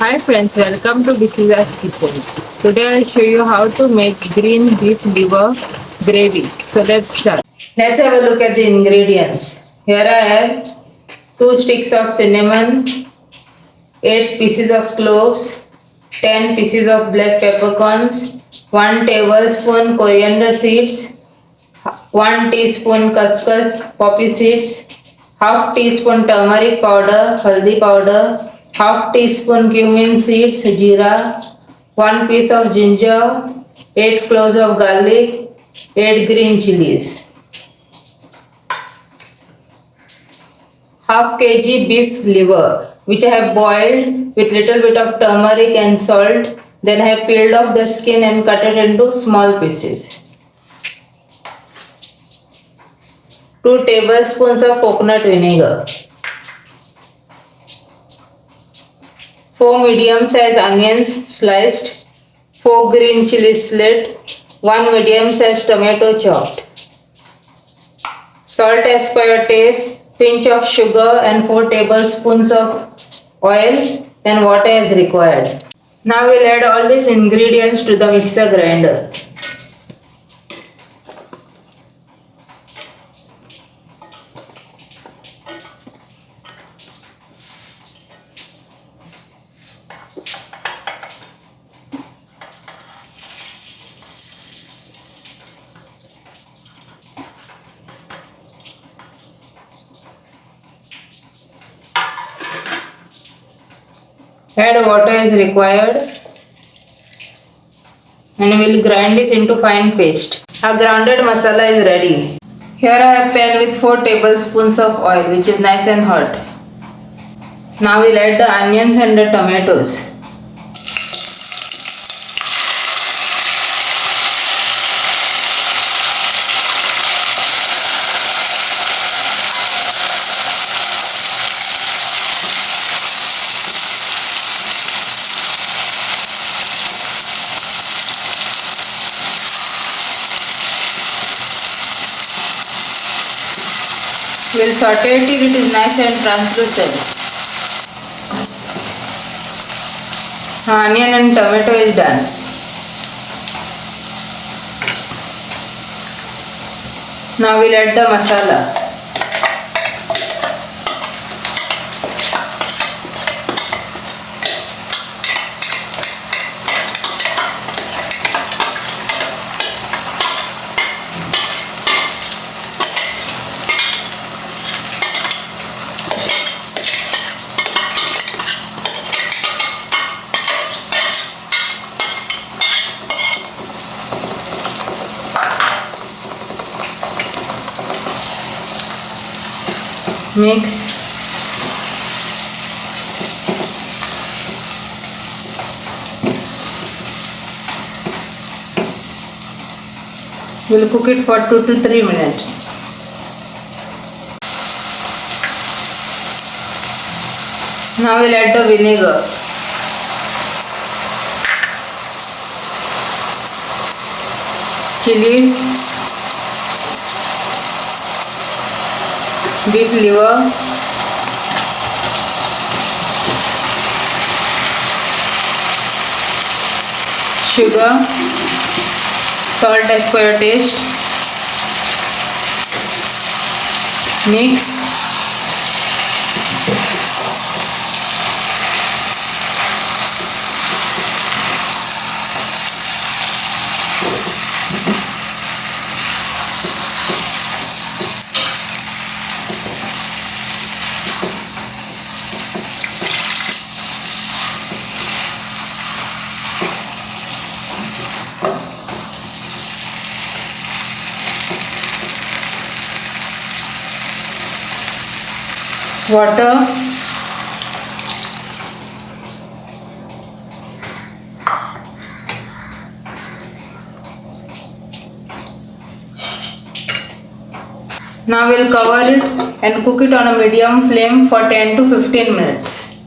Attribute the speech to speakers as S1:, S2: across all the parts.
S1: Hi friends, welcome to Tbsp Oil. Today I'll show you how to make green beef liver gravy. So let's start.
S2: Let's have a look at the ingredients. Here I have 2 sticks of cinnamon, 8 pieces of cloves, 10 pieces of black peppercorns, 1 tablespoon coriander seeds, 1 teaspoon khuskhus poppy seeds, half teaspoon turmeric powder, haldi powder, half teaspoon cumin seeds, jeera, 1 piece of ginger, 8 cloves of garlic, 8 green chilies. Half kg beef liver which I have boiled with little bit of turmeric and salt. Then I have peeled off the skin and cut it into small pieces. 2 tablespoons of coconut vinegar. 4 medium size onions sliced. 4 green chilies slit. 1 medium size tomato chopped. Salt as per your taste. Pinch of sugar and 4 tablespoons of oil and water as required. Now we'll add all these ingredients to the mixer grinder. Add water as required and we will grind this into fine paste. Our grounded masala is ready. Here I have pan with 4 tablespoons of oil which is nice and hot. Now we will add the onions and the tomatoes. We will saute it till it is nice and translucent. Onion and tomato is done. Now we will add the masala. Mix. We will cook it for 2 to 3 minutes. Now we will add the vinegar. Chilies. Beef liver, sugar, salt as per your taste, mix, water, now we will cover it and cook it on a medium flame for 10 to 15 minutes.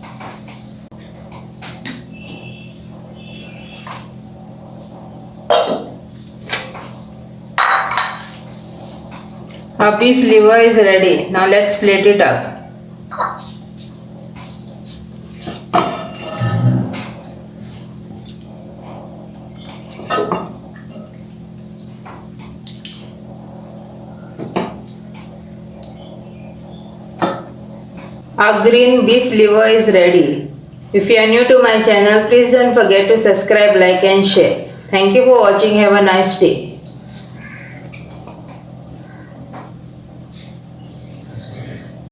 S2: Our beef liver is ready. Now let's plate it up. Our green beef liver is ready. If you are new to my channel, please don't forget to subscribe, like and share. Thank you for watching. Have a nice day.